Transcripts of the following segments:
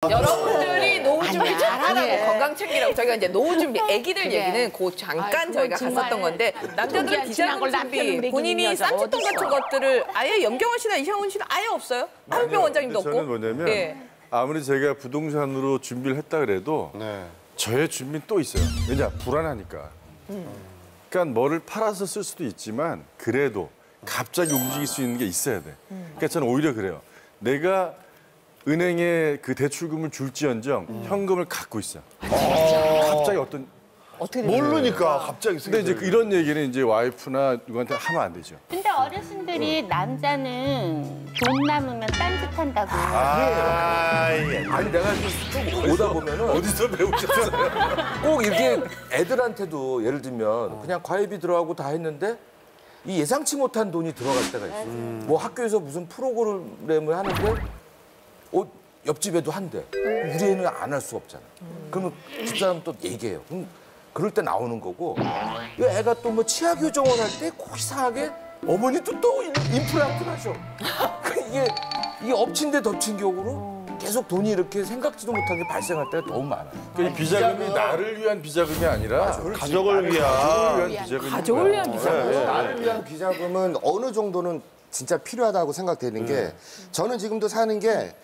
여러분들이 노후 준비 잘하라고 건강 챙기라고 저희가 이제 노후 준비 아기들 얘기는 그 잠깐 저희가 갔었던 건데 남자들은 비자금 준비 본인이 쌈짓돈 같은 것들을 아예 염경원 씨나 이상훈 씨는 아예 없어요? 한병 원장님도 없고. 저는 뭐냐면 아무리 제가 부동산으로 준비를 했다 그래도 저의 준비는 또 있어요. 왜냐 불안하니까. 그러니까 뭐를 팔아서 쓸 수도 있지만 그래도 갑자기 움직일 수 있는 게 있어야 돼. 그러니까 저는 오히려 그래요. 내가 은행에 그 대출금을 줄지언정 현금을 갖고 있어. 갑자기 어떻게 모르니까 갑자기. 근데 이제 이런 얘기는 이제 와이프나 누구한테 하면 안 되죠. 근데 어르신들이 남자는 돈 남으면 딴짓한다고. 아니 내가 쭉 오다 보면은 어디서 배우셨어요? 꼭 이렇게 애들한테도 예를 들면 그냥 과외비 들어가고 다 했는데 이 예상치 못한 돈이 들어갈 때가 있어요. 뭐 학교에서 무슨 프로그램을 하는데 옆집에도 한대. 우리 애는 안 할 수 없잖아. 그러면 집사람 또 얘기해요. 그럴 때 나오는 거고 이 애가 또 뭐 치아교정을 할 때 꼭 이상하게 어머니도 또 임플란트를 하셔. 이게 엎친 데 덮친 격으로 계속 돈이 이렇게 생각지도 못하게 발생할 때가 너무 많아요. 그러니까 이 비자금이 나를 위한 비자금이 아니라 가족을 위한. 가족을 위한 비자금. 나를 위한 비자금은 어느 정도는 진짜 필요하다고 생각되는 게 저는 지금도 사는 게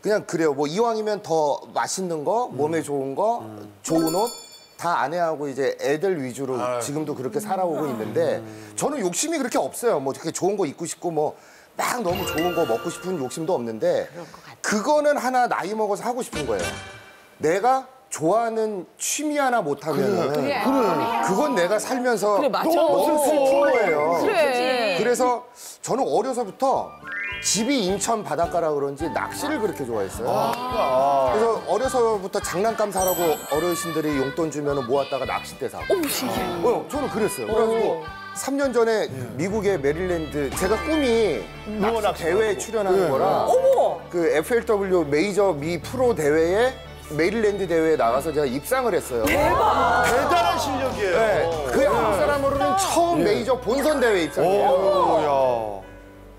그냥 그래요. 뭐 이왕이면 더 맛있는 거, 몸에 좋은 거, 좋은 옷 다 아내하고 이제 애들 위주로 지금도 그렇게 살아오고 있는데 저는 욕심이 그렇게 없어요. 뭐 이렇게 좋은 거 입고 싶고 뭐 막 너무 좋은 거 먹고 싶은 욕심도 없는데 그거는 하나 나이 먹어서 하고 싶은 거예요. 내가 좋아하는 취미 하나 못하면 그건 내가 살면서 너무 슬픈 거예요. 그래서 저는 어려서부터 집이 인천 바닷가라 그런지 낚시를 그렇게 좋아했어요. 그래서 어려서부터 장난감 사라고 어르신들이 용돈 주면 모았다가 낚싯대 사고. 저는 그랬어요. 그래가지고 3년 전에 미국의 메릴랜드 제가 꿈이 낚시 대회에 출연하는 거라 그 FLW 메이저 미 프로 대회에 메릴랜드 대회에 나가서 제가 입상을 했어요. 대단한 실력이에요. 네, 그 한국 사람으로는 처음 메이저 본선 대회 입상이에요.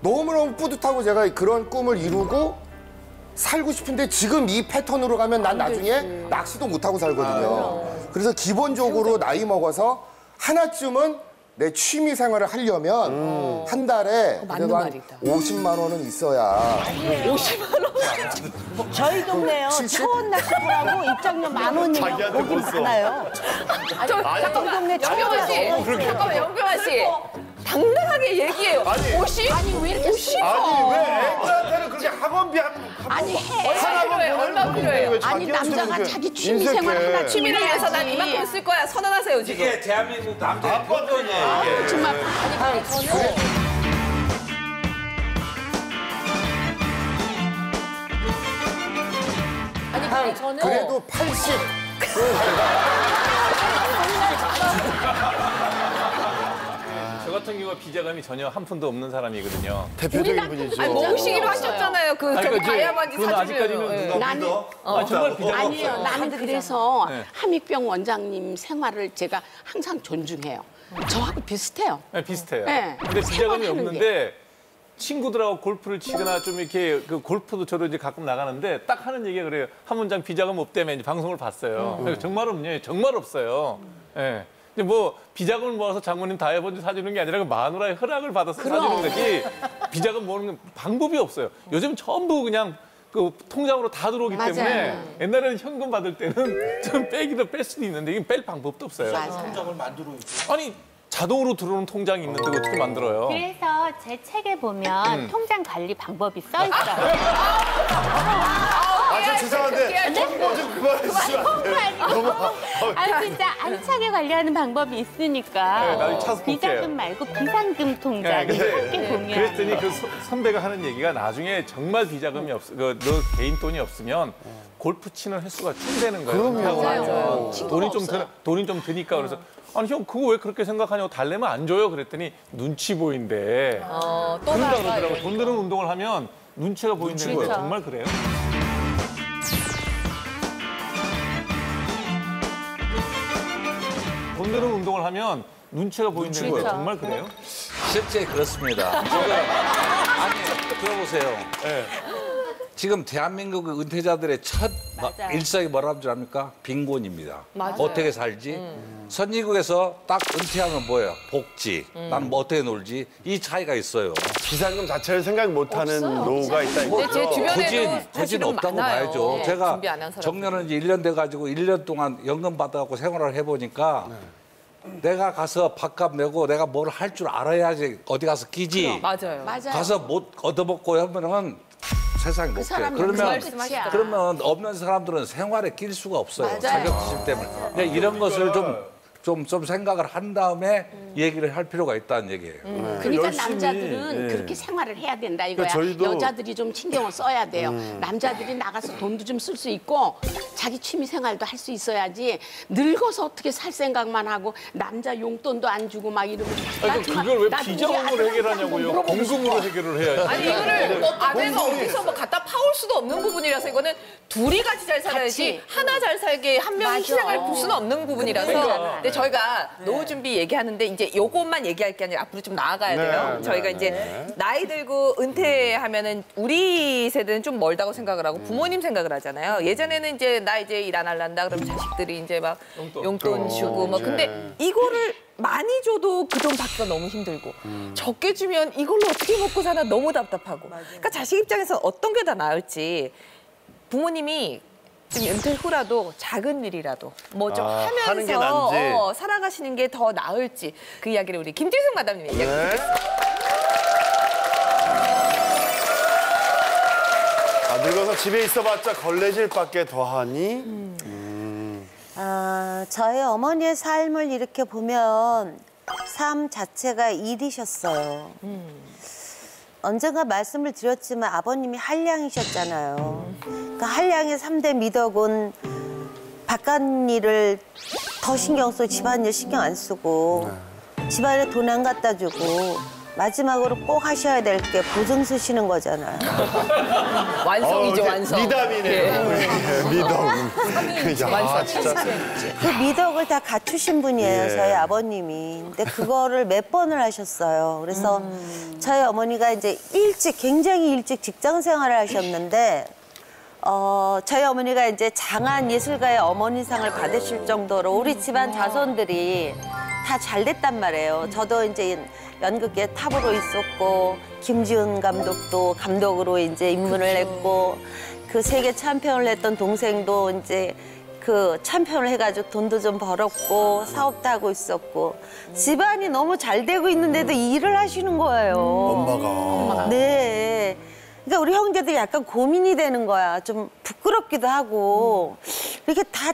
너무너무 뿌듯하고 제가 그런 꿈을 이루고 살고 싶은데 지금 이 패턴으로 가면 난 나중에 낚시도 못하고 살거든요. 그래서 기본적으로 나이 먹어서 하나쯤은 내 취미 생활을 하려면 한 달에 그래도 한 50만 원은 있어야. 50만 원? 저희 동네요. 초원 낚시터라고 입장료 10,000원이에요. 거기 많아요. 잠깐만, 영경아 씨. 잠깐만, 영경아 씨. 당당하게 얘기해요. 50? 아니 왜 이렇게 50? 아니 왜 애들한테는 그렇게 학원비 아니 얼마 필요해요? 아니 남자가 자기 취미 생활 하나 취미를 위해서 난 이만큼 쓸 거야. 선언하세요, 지금. 이게 대한민국 남자의 본분이에요. 정말 저는 그래도 80. 저 같은 경우가 비자금이 전혀 한 푼도 없는 사람이거든요. 대표적인 분이죠. 아니, 모으시기로 하셨잖아요. 그 다이아몬드 그건 아직까지는 누가 나는 정말 비자금 아니에요. 없어요. 나는 그래서 네. 함익병 원장님 생활을 제가 항상 존중해요. 저하고 비슷해요. 네, 비슷해요. 네. 근데 비자금이 생활하는 없는데 친구들하고 골프를 치거나 좀 이렇게 그 골프도 저도 이제 가끔 나가는데 딱 하는 얘기가 그래요. 한 문장 비자금 없다며 이제 방송을 봤어요. 그래서 정말 없냐? 정말 없어요. 예. 근데 뭐 비자금을 모아서 장모님 다이아몬드 사주는 게 아니라 그 마누라의 허락을 받아서 사주는 거지 비자금 모으는 방법이 없어요. 요즘 전부 그냥 그 통장으로 다 들어오기 때문에 옛날에는 현금 받을 때는 좀 빼기도 뺄 수도 있는데 이게 뺄 방법도 없어요. 통장을 만들어 있어. 아니 자동으로 들어오는 통장이 있는데 어떻게 만들어요? 그래서 제 책에 보면 통장 관리 방법이 써 있어요. 저 죄송한데 좀 그만해주시면 안 돼요? 아 진짜 알차게 관리하는 방법이 있으니까 나중에 찾아서 볼게요. 비자금 말고 비상금 통장 이렇게 보면 그랬더니 그 선배가 하는 얘기가 나중에 정말 비자금이 너 개인 돈이 없으면 골프 치는 횟수가 줄되는 거예요. 맞아요. 돈이 좀 드니까 그래서 아니 형 그거 왜 그렇게 생각하냐고 달래면 안 줘요. 그랬더니 눈치 보인대. 또 그런다 나가요. 그러더라고. 돈 드는 운동을 하면 눈치가 보인다는 거예요. 정말 그래요? 돈 드는 운동을 하면 눈치가 보인다는 거예요. 정말 그래요? 실제 그렇습니다. 아니 들어보세요. 지금 대한민국 은퇴자들의 첫 일상이 뭐라는 줄 압니까? 빈곤입니다. 맞아요. 어떻게 살지? 선진국에서 딱 은퇴하면 뭐예요? 복지. 난 뭐 어떻게 놀지? 이 차이가 있어요. 비상금 자체를 생각 못하는 노후가 있다 이거죠. 근데 제 주변에도 고진 사실은 없다고 많아요. 봐야죠. 네, 제가 준비 안 한 사람. 정년은 이제 1년 돼가지고 1년 동안 연금 받아갖고 생활을 해보니까 내가 가서 밥값 내고 내가 뭘 할 줄 알아야지 어디 가서 끼지. 맞아요. 맞아요. 가서 못 얻어먹고 하면은 세상이 못 돼. 사람이 그러면 없는 사람들은 생활에 낄 수가 없어요. 맞아요. 자격지심 때문에. 근데 이런 것을 좀 생각을 한 다음에 얘기를 할 필요가 있다는 얘기예요. 그러니까 열심히, 남자들은 예. 그렇게 생활을 해야 된다 이거야. 그러니까 저희도- 여자들이 좀 신경을 써야 돼요. 남자들이 나가서 돈도 좀 쓸 수 있고 자기 취미 생활도 할 수 있어야지 늙어서 어떻게 살 생각만 하고 남자 용돈도 안 주고 막 이러면 아니, 그걸 왜 비자금으로 해결하냐고요. 공금으로 해결을 해야지. 아니 이거를 아내가 어디서 뭐 갖다 파올 수도 없는 부분이라서 이거는 둘이 같이 잘 살아야지 같이. 하나 잘 살게 한 명이 맞아. 희생할 수는 없는 부분이라서 근데 저희가 노후 준비 얘기하는데 이제 요것만 얘기할 게 아니라 앞으로 좀 나아가야 돼요. 네, 저희가 이제 나이 들고 은퇴하면은 우리 세대는 좀 멀다고 생각을 하고 부모님 생각을 하잖아요. 예전에는 이제 나 이제 일 안 할란다 그러면 자식들이 이제 막 용돈 주고 뭐 근데 이거를 많이 줘도 그 돈 받기가 너무 힘들고 적게 주면 이걸로 어떻게 먹고 사나 너무 답답하고 그러니까 자식 입장에서 어떤 게 더 나을지 부모님이 좀 은퇴 후라도 작은 일이라도 뭐 좀 하는 게 하면서 난지. 살아가시는 게 더 나을지 그 이야기를 우리 김지승 마담님이 얘기해 주세요. 늙어서 집에 있어봤자 걸레질밖에 더하니. 저희 어머니의 삶을 이렇게 보면 삶 자체가 일이셨어요. 언젠가 말씀을 드렸지만 아버님이 한량이셨잖아요. 그 한량의 3대 미덕은 바깥 일을 더 신경 쓰고 집안일 신경 안 쓰고 집안에 돈 안 갖다 주고 마지막으로 꼭 하셔야 될 게 보증 쓰시는 거잖아요. 완성이죠 완성. 미담이네요. 미담. 야, 진짜. 그 미덕을 다 갖추신 분이에요, 저희 아버님이. 근데 그거를 몇 번을 하셨어요. 그래서 저희 어머니가 이제 굉장히 일찍 직장 생활을 하셨는데, 저희 어머니가 이제 장안 예술가의 어머니상을 받으실 정도로 우리 집안 자손들이 다 잘 됐단 말이에요. 저도 이제 연극계 탑으로 있었고, 김지훈 감독도 감독으로 이제 입문을 했고, 그 세계 챔피언을 했던 동생도 이제 그 챔피언을 해가지고 돈도 좀 벌었고 사업도 하고 있었고 집안이 너무 잘 되고 있는데도 일을 하시는 거예요. 엄마가. 네. 그러니까 우리 형제들이 약간 고민이 되는 거야. 좀 부끄럽기도 하고 이렇게 다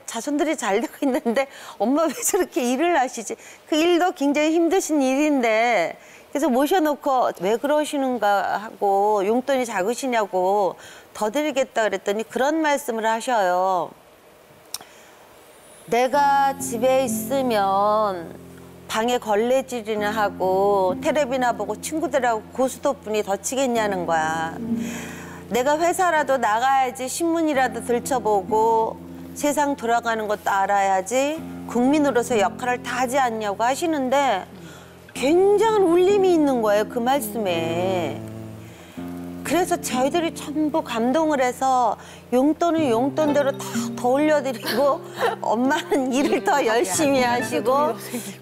자손들이 잘 되고 있는데 엄마 왜 저렇게 일을 하시지? 그 일도 굉장히 힘드신 일인데 그래서 모셔놓고 왜 그러시는가 하고 용돈이 작으시냐고 더 드리겠다 그랬더니 그런 말씀을 하셔요. 내가 집에 있으면 방에 걸레질이나 하고 텔레비나 보고 친구들하고 고스톱분이 더 치겠냐는 거야. 내가 회사라도 나가야지 신문이라도 들춰보고 세상 돌아가는 것도 알아야지 국민으로서 역할을 다 하지 않냐고 하시는데 굉장한 울림이 있는 거예요, 그 말씀에. 그래서 저희들이 전부 감동을 해서 용돈은 용돈대로 다 더 올려드리고 엄마는 일을 더 열심히 하시고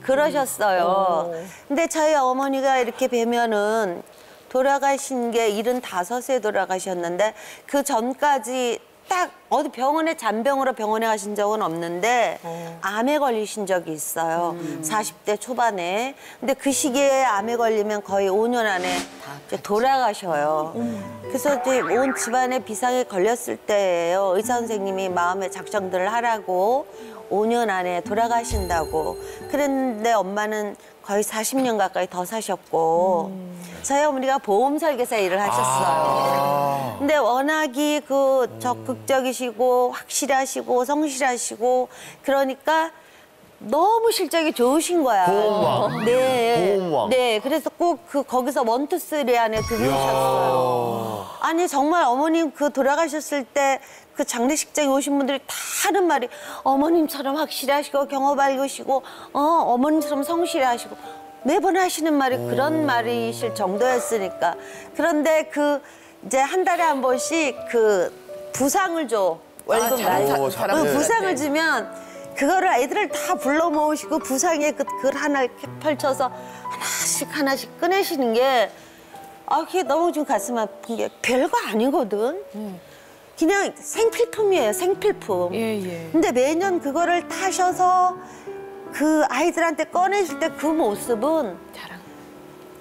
그러셨어요. 근데 저희 어머니가 이렇게 뵈면은 돌아가신 게 75세 돌아가셨는데 그 전까지 딱 어디 병원에 잔병으로 병원에 가신 적은 없는데 암에 걸리신 적이 있어요. 40대 초반에. 근데 그 시기에 암에 걸리면 거의 5년 안에 이제 돌아가셔요. 그래서 이제 온 집안에 비상에 걸렸을 때예요. 의사 선생님이 마음의 작정들을 하라고 5년 안에 돌아가신다고. 그랬는데 엄마는 거의 40년 가까이 더 사셨고 저희 어머니가 보험 설계사 일을 하셨어요. 근데 워낙이 그 적극적이시고 확실하시고 성실하시고 그러니까 너무 실적이 좋으신 거야. 보험왕. 네. 보험왕. 네. 그래서 꼭 거기서 1, 2, 3 안에 들어오셨어요. 아니 정말 어머님 그 돌아가셨을 때 그 장례식장에 오신 분들이 다 하는 말이 어머님처럼 확실하시고 경험 밝으시고 어머님처럼 성실하시고 매번 하시는 말이 그런 말이실 정도였으니까. 그런데 그 이제 한 달에 한 번씩 그 부상을 줘. 월급 날. 그 부상을 주면 그거를 애들을 다 불러 모으시고 부상에 글 하나 이렇게 펼쳐서 하나씩 꺼내시는 게 그게 너무 좀 가슴 아픈 게 별거 아니거든. 그냥 생필품이에요, 생필품. 근데 매년 그거를 타셔서 그 아이들한테 꺼내실 때 그 모습은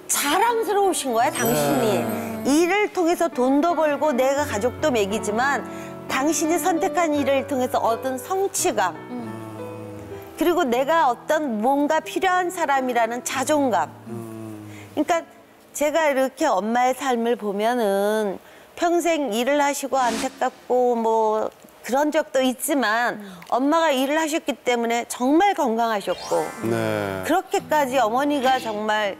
자랑스러우신 거야, 당신이. 일을 통해서 돈도 벌고 내가 가족도 먹이지만 당신이 선택한 일을 통해서 얻은 성취감. 그리고 내가 어떤 뭔가 필요한 사람이라는 자존감. 그러니까 제가 이렇게 엄마의 삶을 보면은 평생 일을 하시고 안타깝고 뭐 그런 적도 있지만 엄마가 일을 하셨기 때문에 정말 건강하셨고 그렇게까지 어머니가 정말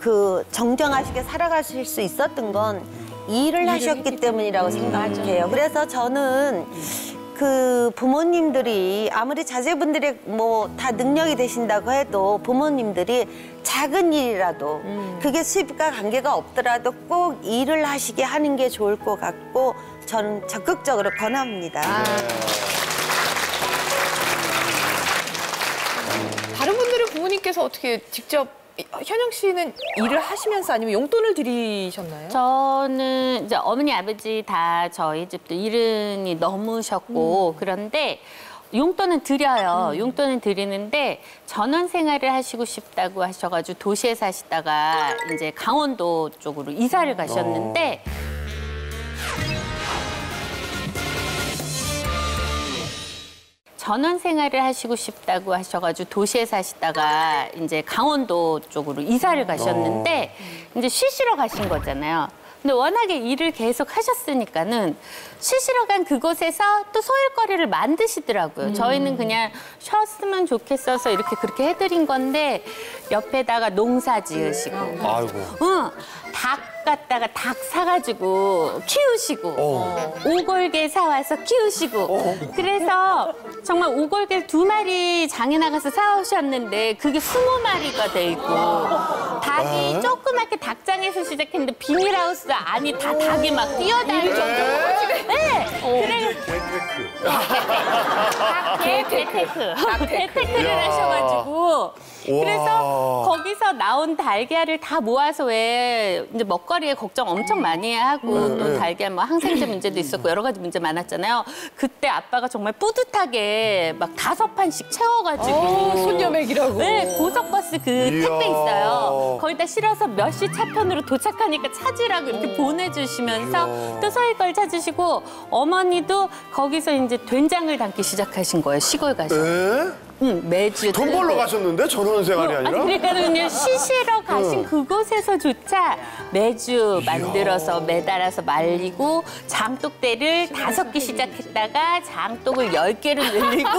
그 정정하시게 살아가실 수 있었던 건 일을 하셨기 때문이라고 생각해요. 그래서 저는 그 부모님들이 아무리 자제분들이 뭐 다 능력이 되신다고 해도 부모님들이 작은 일이라도 그게 수입과 관계가 없더라도 꼭 일을 하시게 하는 게 좋을 것 같고 저는 적극적으로 권합니다. 다른 분들은 부모님께서 어떻게 직접 현영 씨는 일을 하시면서 아니면 용돈을 드리셨나요? 저는 이제 어머니 아버지 다 저희 집도 70이 넘으셨고 그런데 용돈은 드려요. 용돈은 드리는데 전원 생활을 하시고 싶다고 하셔가지고 도시에 사시다가 이제 강원도 쪽으로 이사를 가셨는데 전원 생활을 하시고 싶다고 하셔가지고 도시에 사시다가 이제 강원도 쪽으로 이사를 가셨는데 이제 쉬시러 가신 거잖아요. 근데 워낙에 일을 계속 하셨으니까는 쉬시러 간 그곳에서 또 소일거리를 만드시더라고요. 저희는 그냥 쉬었으면 좋겠어서 이렇게 그렇게 해드린 건데 옆에다가 농사 지으시고 닭 갖다가 닭 사가지고 키우시고 오골개 사와서 키우시고 그래서 정말 오골개 2마리 장에 나가서 사오셨는데 그게 20마리가 돼 있고 닭이 조그맣게 닭장에서 시작했는데 비닐하우스 안이 다 닭이 막 뛰어다니고 네. 그래 재테크를 하셔가지고 그래서 거기서 나온 달걀을 다 모아서 왜 이제 먹거리에 걱정 엄청 많이 하고 또 달걀 뭐 항생제 문제도 있었고 여러 가지 문제 많았잖아요. 그때 아빠가 정말 뿌듯하게 막 5판씩 채워가지고 손녀맥이라고. 네, 고속버스 그 택배 있어요. 거기다 실어서 몇 시 차편으로 도착하니까 찾으라고 이렇게 보내주시면서 또 소일걸 찾으시고 어머니도 거기서 이제 된장을 담기 시작하신 거예요. 시골 가셔서. 매주 돈 벌러 가셨는데 전원 생활이 아니라? 아니 그러니까 그냥 쉬시러 가신 그곳에서조차 매주 만들어서 매달아서 말리고 장독대를 5개 시작했다가 장독을 10개를 늘리고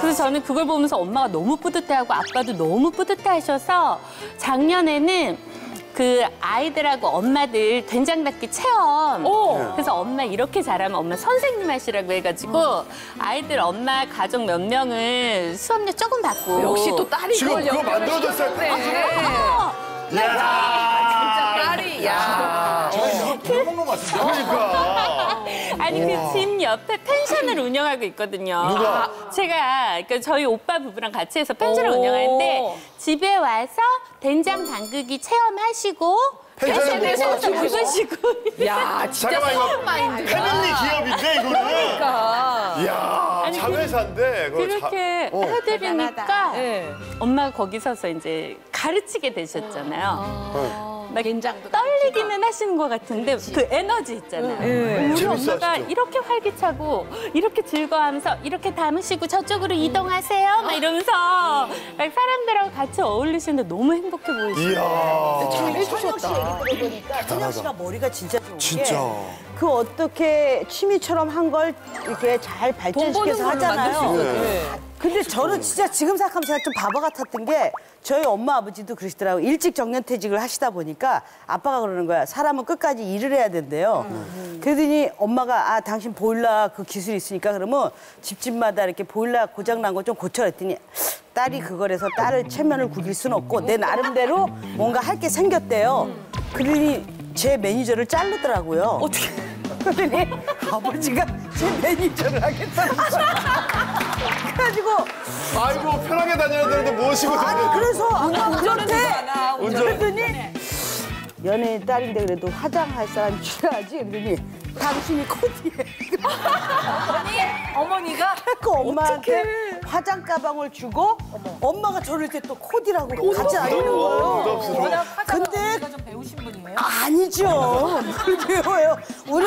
그래서 저는 그걸 보면서 엄마가 너무 뿌듯해하고 아빠도 너무 뿌듯해하셔서 작년에는 그 아이들하고 엄마들 된장 담기 체험. 그래서 엄마 이렇게 잘하면 엄마 선생님 하시라고 해가지고 아이들 엄마 가족 몇 명을 수업료 조금 받고. 역시 또 딸이 지금 그거 만들어졌어요. 진짜 딸이. 야. 그러니까. 아니 그 집 옆에 펜션을 운영하고 있거든요. 누가? 제가 그러니까 저희 오빠 부부랑 같이 해서 펜션을 운영하는데 집에 와서 된장 담그기 체험하시고 펜션에서 죽으시고. 야, 진짜 잠깐만, 이거 서울 마인드가. 패밀리 기업인데 이거는. 그러니까. 이야, 자회사인데. 그거 그렇게 해드리니까 네. 엄마가 거기 서서 이제 가르치게 되셨잖아요. 막 된장도 떨리기는 하시는 것 같은데 그 에너지 있잖아요. 우리 재밌어 엄마가 하시죠? 이렇게 활기차고 이렇게 즐거워하면서 이렇게 담으시고 저쪽으로 이동하세요 막 이러면서 막 사람들하고 같이 어울리시는데 너무 행복해 보이시고 이야. 잘 해주셨다. 보니까 현영 씨가 머리가 진짜 좋은 진짜. 게 그 어떻게 취미처럼 한 걸 이렇게 잘 발전시켜서 하잖아요. 근데 저는 진짜 지금 생각하면 제가 좀 바보 같았던 게 저희 엄마 아버지도 그러시더라고요. 일찍 정년퇴직을 하시다 보니까 아빠가 그러는 거야. 사람은 끝까지 일을 해야 된대요. 그러더니 엄마가 당신 보일러 그 기술이 있으니까 그러면 집집마다 이렇게 보일러 고장 난 거 좀 고쳐라 했더니 딸이 그걸 해서 딸을 체면을 구길 수는 없고 내 나름대로 뭔가 할 게 생겼대요. 그러니 제 매니저를 자르더라고요. 어떻게? 그랬더니 아버지가 제 매니저를 하겠다는 거야. 그래가지고 아이고 편하게 다녀야 되는데 무엇이고 아니 그래서 아까 운전해. 운전. 그랬더니 연예인 딸인데 그래도 화장할 사람 필요하지. 그랬더니 당신이 코디해. 어머니가 그 엄마한테 화장 가방을 주고 엄마가 저럴 때 또 코디라고 같이 다니는 거예요. 워낙 화장을 근데 어머니가 좀 배우신 분이에요? 아니죠. 배워요. 우리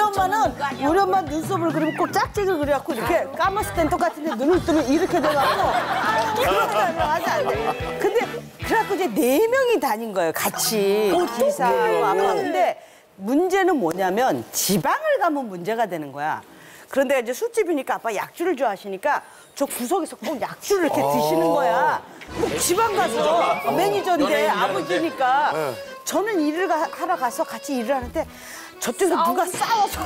엄마 눈썹을 그리면 꼭 짝짝이를 그려갖고 이렇게 감았을 땐 똑같은데 눈을 뜨면 이렇게 돼갖고 그렇게 하지 안 돼. 근데 그래갖고 이제 4명이 다닌 거예요. 같이. 기사하고 아빠. 근데 문제는 뭐냐면 지방을 가면 문제가 되는 거야. 그런데 이제 술집이니까 아빠 약주를 좋아하시니까 저 구석에서 꼭 약주를 이렇게 드시는 거야. 꼭 지방 가서 매니저인데 아버지니까 저는 일을 하러 가서 같이 일을 하는데 저쪽에서 누가 싸워서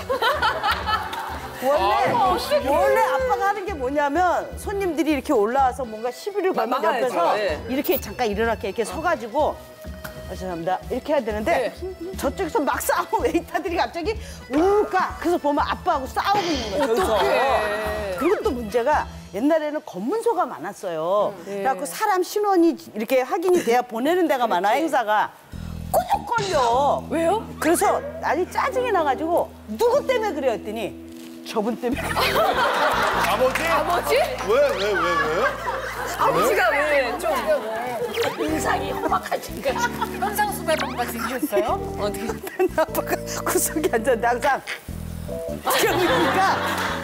원래 아빠가 하는 게 뭐냐면 손님들이 이렇게 올라와서 뭔가 시비를 걸면 옆에서 이렇게 잠깐 일어나게 이렇게 서가지고 죄송합니다. 이렇게 해야 되는데 저쪽에서 막 싸우고 웨이터들이 갑자기 울까. 그래서 보면 아빠하고 싸우고 있는 거예요. 저기서. 그리고 또 문제가 옛날에는 검문소가 많았어요. 그래갖고 사람 신원이 이렇게 확인이 돼야 보내는 데가 많아 행사가. 꼭 걸려. 왜요? 그래서 아니 짜증이 나가지고 누구 때문에 그래요 했더니 저분 때문에. 아버지? 아버지? 왜? 아버지가 왜 좀. 인상이 험악하신가. 현상수배범과 생겼어요? 어떻게. 아빠가 구석에 앉았는데 항상 그러니까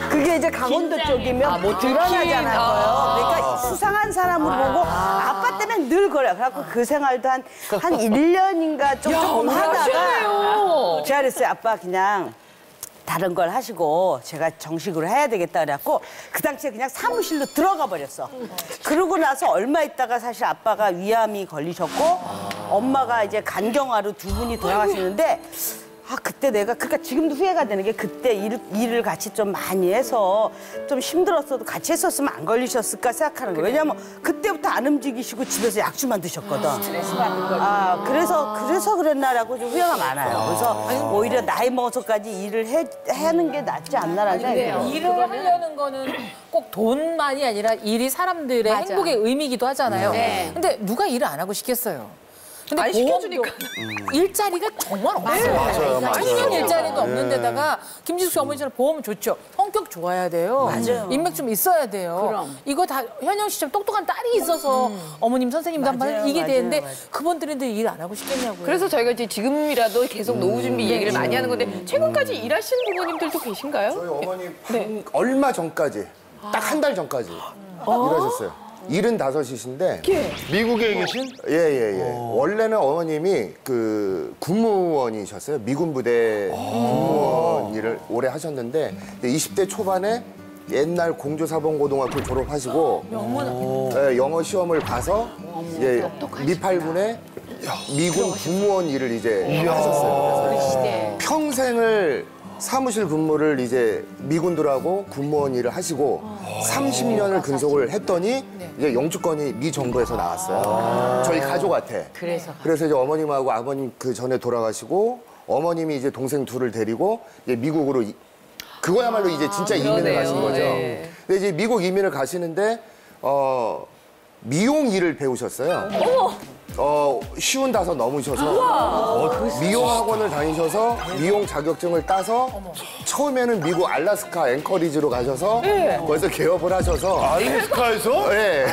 그게 이제 강원도 쪽이면 못 드러나잖아요. 그러니까 수상한 사람으로 보고 아빠 때문에 늘 그래요. 그래갖고 그 생활도 한 1년인가 좀 하다가 제가 그랬어요. 아빠 그냥 다른 걸 하시고 제가 정식으로 해야 되겠다 그래갖고 그 당시에 그냥 사무실로 들어가 버렸어. 그러고 나서 얼마 있다가 사실 아빠가 위암이 걸리셨고 엄마가 이제 간경화로 두 분이 돌아가시는데 그때 내가 그러니까 지금도 후회가 되는 게 그때 일을 같이 좀 많이 해서 좀 힘들었어도 같이 했었으면 안 걸리셨을까 생각하는 거예요. 왜냐하면 그때부터 안 움직이시고 집에서 약주만 드셨거든. 스트레스 받는 거죠. 그래서 그랬나라고 좀 후회가 많아요. 그래서 오히려 나이 먹어서까지 일을 하는 게 낫지 않나라는 생각이 들어요. 일을 하려는 거는 꼭 돈만이 아니라 일이 사람들의 행복의 의미이기도 하잖아요. 근데 누가 일을 안 하고 싶겠어요? 근데 안 시켜주니까. 일자리가 정말 없어요. 맞아요. 아니면 일자리도 없는 데다가 김지숙 씨 어머니처럼 보험은 좋죠. 성격 좋아야 돼요. 맞아요. 인맥 좀 있어야 돼요. 그럼. 이거 다 현영 씨처럼 똑똑한 딸이 있어서 어머님 선생님도 한 번 이게 되는데 그분들인데 일 안 하고 싶겠냐고요. 그래서 저희가 이제 지금이라도 계속 노후 준비 얘기를 많이 하는 건데 최근까지 일하시는 부모님들도 계신가요? 저희 어머니 얼마 전까지 딱 한 달 전까지 일하셨어요. 75이신데 미국에 계신? 예. 원래는 어머님이 그 군무원이셨어요. 미군 부대 군무원 일을 오래 하셨는데 20대 초반에 옛날 공주사범고등학교 졸업하시고 영어 시험을 봐서 이제 미8군의 미군 군무원 일을 이제 하셨어요. 그래서 평생을 사무실 근무를 이제 미군들하고 군무원 일을 하시고 30년을 근속을 했더니 이제 영주권이 미 정부에서 나왔어요. 저희 가족한테. 그래서 이제 어머님하고 아버님 그 전에 돌아가시고 어머님이 이제 동생 둘을 데리고 이제 미국으로 그거야말로 이제 진짜 이민을 가신 거죠. 근데 이제 미국 이민을 가시는데 미용 일을 배우셨어요. 쉬운 5 넘으셔서 미용 학원을 다니셔서 미용 자격증을 따서 처음에는 미국 알래스카 앵커리지로 가셔서 거기서 개업을 하셔서 알래스카에서? 네.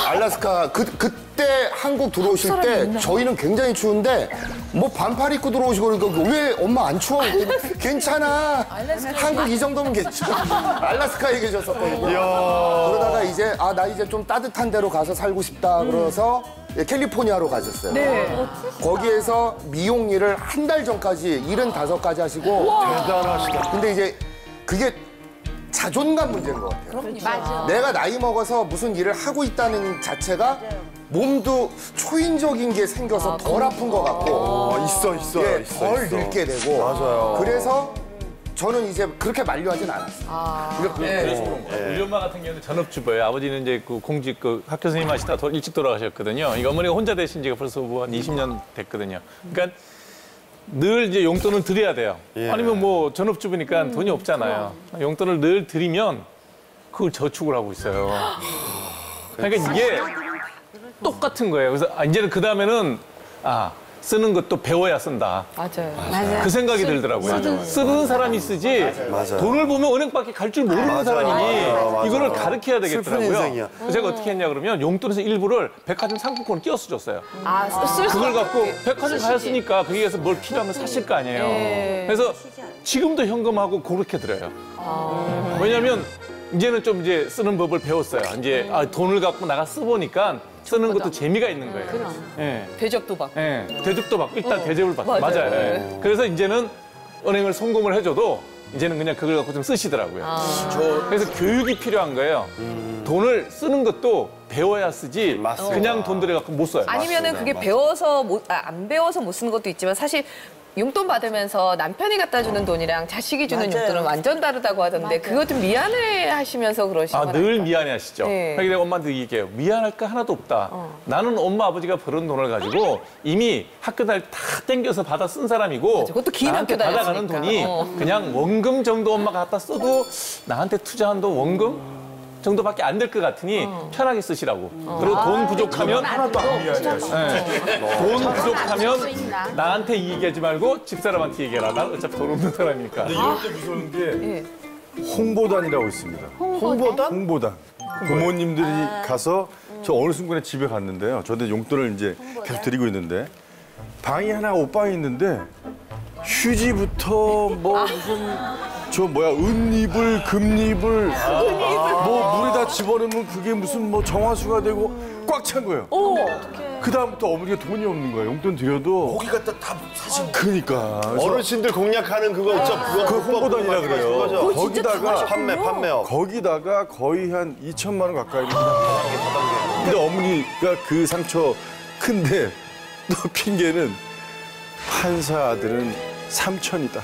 알래스카 그때 한국 들어오실 때 저희는 굉장히 추운데 뭐 반팔 입고 들어오시고 그러니까 왜 엄마 안 추워? 괜찮아. 한국 이 정도면 괜찮아. 알래스카에 계셨었거든요. 그러다가 이제 나 이제 좀 따뜻한 데로 가서 살고 싶다 그래서 캘리포니아로 가셨어요. 거기에서 미용 일을 한 달 전까지 75가지 하시고 대단하시다. 근데 이제 그게 자존감 문제인 것 같아요. 맞아. 내가 나이 먹어서 무슨 일을 하고 있다는 자체가 몸도 초인적인 게 생겨서 덜 아픈 것 같고 있어. 덜 늙게 되고 맞아요. 그래서 저는 이제 그렇게 만류하진 않았어요. 그래서 그런 거예요. 우리 엄마 같은 경우는 전업주부예요. 아버지는 이제 그 공직 학교 선생님 하시다 더 일찍 돌아가셨거든요. 이거 어머니가 혼자 되신 지가 벌써 한 20년 됐거든요. 그러니까 늘 이제 용돈을 드려야 돼요. 아니면 뭐 전업주부니까 돈이 없잖아요. 용돈을 늘 드리면 그걸 저축을 하고 있어요. 그러니까 이게 똑같은 거예요. 그래서 이제는 그 다음에는 쓰는 것도 배워야 쓴다. 맞아요. 그 생각이 들더라고요. 쓰는 사람이 쓰지 돈을 보면 은행밖에 갈 줄 모르는 사람이니 이거를 가르쳐야 되겠더라고요. 그래서 제가 어떻게 했냐 그러면 용돈에서 일부를 백화점 상품권을 끼워서 줬어요. 그걸 갖고 백화점 가셨으니까 거기 가서 뭘 필요하면 사실 거 아니에요. 그래서 지금도 현금하고 그렇게 드려요. 왜냐하면 이제는 좀 이제 쓰는 법을 배웠어요. 이제 돈을 갖고 나가 써보니까 쓰는 것도 재미가 있는 거예요. 대접도 받고. 대접도 받고 일단 대접을 받고. 맞아요. 그래서 이제는 은행을 송금을 해줘도 이제는 그냥 그걸 갖고 좀 쓰시더라고요. 그래서 교육이 필요한 거예요. 돈을 쓰는 것도 배워야 쓰지 그냥 돈 들여갖고 못 써요. 아니면은 그게 배워서 안 배워서 못 쓰는 것도 있지만 사실 용돈 받으면서 남편이 갖다 주는 돈이랑 자식이 주는 용돈은 완전 다르다고 하던데 그거 좀 미안해 하시면서 그러시면 늘 미안해 하시죠. 그러니까 내가 엄마한테 얘기해요. 미안할 거 하나도 없다. 나는 엄마 아버지가 벌은 돈을 가지고 이미 학교 다닐 다 땡겨서 받아 쓴 사람이고 그것도 긴 나한테 학교 받아가는 돈이 그냥 원금 정도 엄마가 갖다 써도 나한테 투자한 돈 원금 정도밖에 안 될 것 같으니 편하게 쓰시라고. 그리고 돈 부족하면 하나도 안 미안해. 돈 부족하면 나한테 얘기하지 말고 집사람한테 얘기해라. 난 어차피 돈 없는 사람이니까. 근데 이럴 때 무서운 게 홍보단이라고 있습니다. 홍보단? 부모님들이 가서 저 어느 순간에 집에 갔는데요. 저도 용돈을 이제 계속 드리고 있는데 방이 하나 옷방이 있는데 휴지부터 뭐 무슨 은잎을 금잎을 뭐 물에다 집어넣으면 그게 무슨 뭐 정화수가 되고 꽉 찬 거예요. 그 다음부터 어머니가 돈이 없는 거예요. 용돈 드려도 거기 갖다 다 사신 그러니까 어르신들 공략하는 그거 있죠. 그 홍보단이라 그래요. 거기다가 판매업. 거기다가 거의 한 2천만 원 가까이 근데 어머니가 그 상처 큰데 또 핑계는 판사 아들은 3천이다.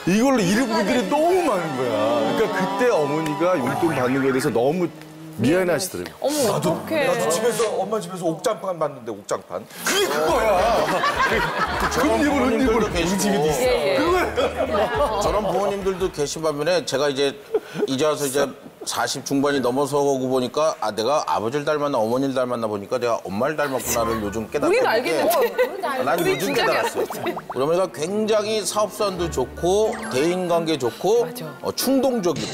이걸로 이런 분들이 너무 많은 거야. 그러니까 그때 어머니가 용돈 받는 거에 대해서 너무 미안해하시더라고요. 어머, 어떡해. 나도 집에서 엄마 집에서 옥장판 봤는데 옥장판. 그게 그거야. 은잎을 우리 집에도 있어. 저런 부모님들도 계신 반면에 제가 이제 와서 이제 40 중반이 넘어서고 보니까 내가 아버지를 닮았나 어머니를 닮았나 보니까 내가 엄마를 닮았구나를 요즘 깨닫게 우리는 알겠는데 난 우리 요즘 진짜 깨달았어요. 우리 어머니가 굉장히 사업성도 좋고 대인관계 좋고 충동적이고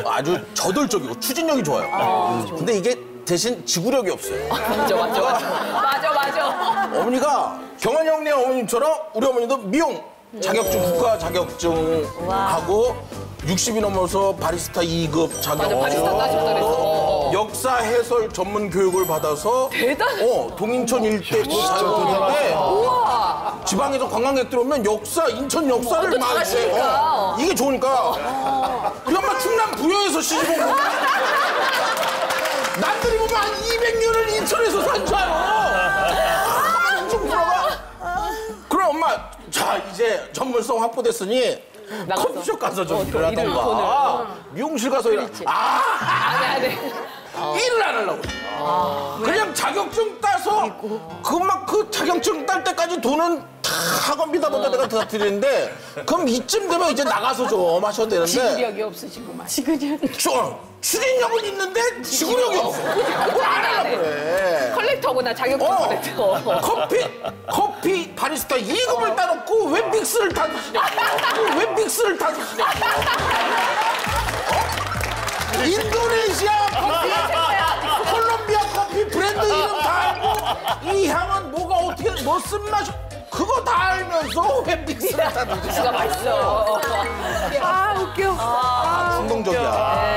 아주 저돌적이고 추진력이 좋아요. 근데 이게 대신 지구력이 없어요. 맞아. 어머니가 경환 형네 어머님처럼 우리 어머니도 미용 자격증, 국가 자격증 하고 60이 넘어서 바리스타 2급 자격. 바리스타 따셨다 그랬어. 역사 해설 전문 교육을 받아서 대단해. 동인천 일대 자격증인데 지방에서 관광객들 오면 인천 역사를 막 하시니까. 이게 좋으니까 우리 엄마 충남 부여에서 시집 온 거야. 남들이 보면 한 200년을 인천에서 산 줄 알아. 좀 물어봐. 그럼 엄마 자 이제 전문성 확보됐으니 커피숍 가서 좀 일을 하던가 미용실 가서 일을 안 해. 일을 안 하려고 그냥 자격증 따서 그 자격증 딸 때까지 돈은 다 학원비다 보다 내가 다 드리는데 그럼 이쯤 되면 이제 나가서 좀 하셔도 되는데 지구력이 없으시구만. 추진력은 있는데 지구력이 없어. 뭘 안 하려고 그래. 컬렉터구나 자격증 컬렉터. 커피 바리스타 2급을 따놓고 왜 믹스를 다 드시냐. 인도네시아 커피, 콜롬비아 커피 브랜드 이름 다 알고 이 향은 뭐가 어떻게 뭐 쓴맛이 그거 다 알면서 왜 믹스를 다 드시냐. 맛있어. 웃겨. 충동적이야.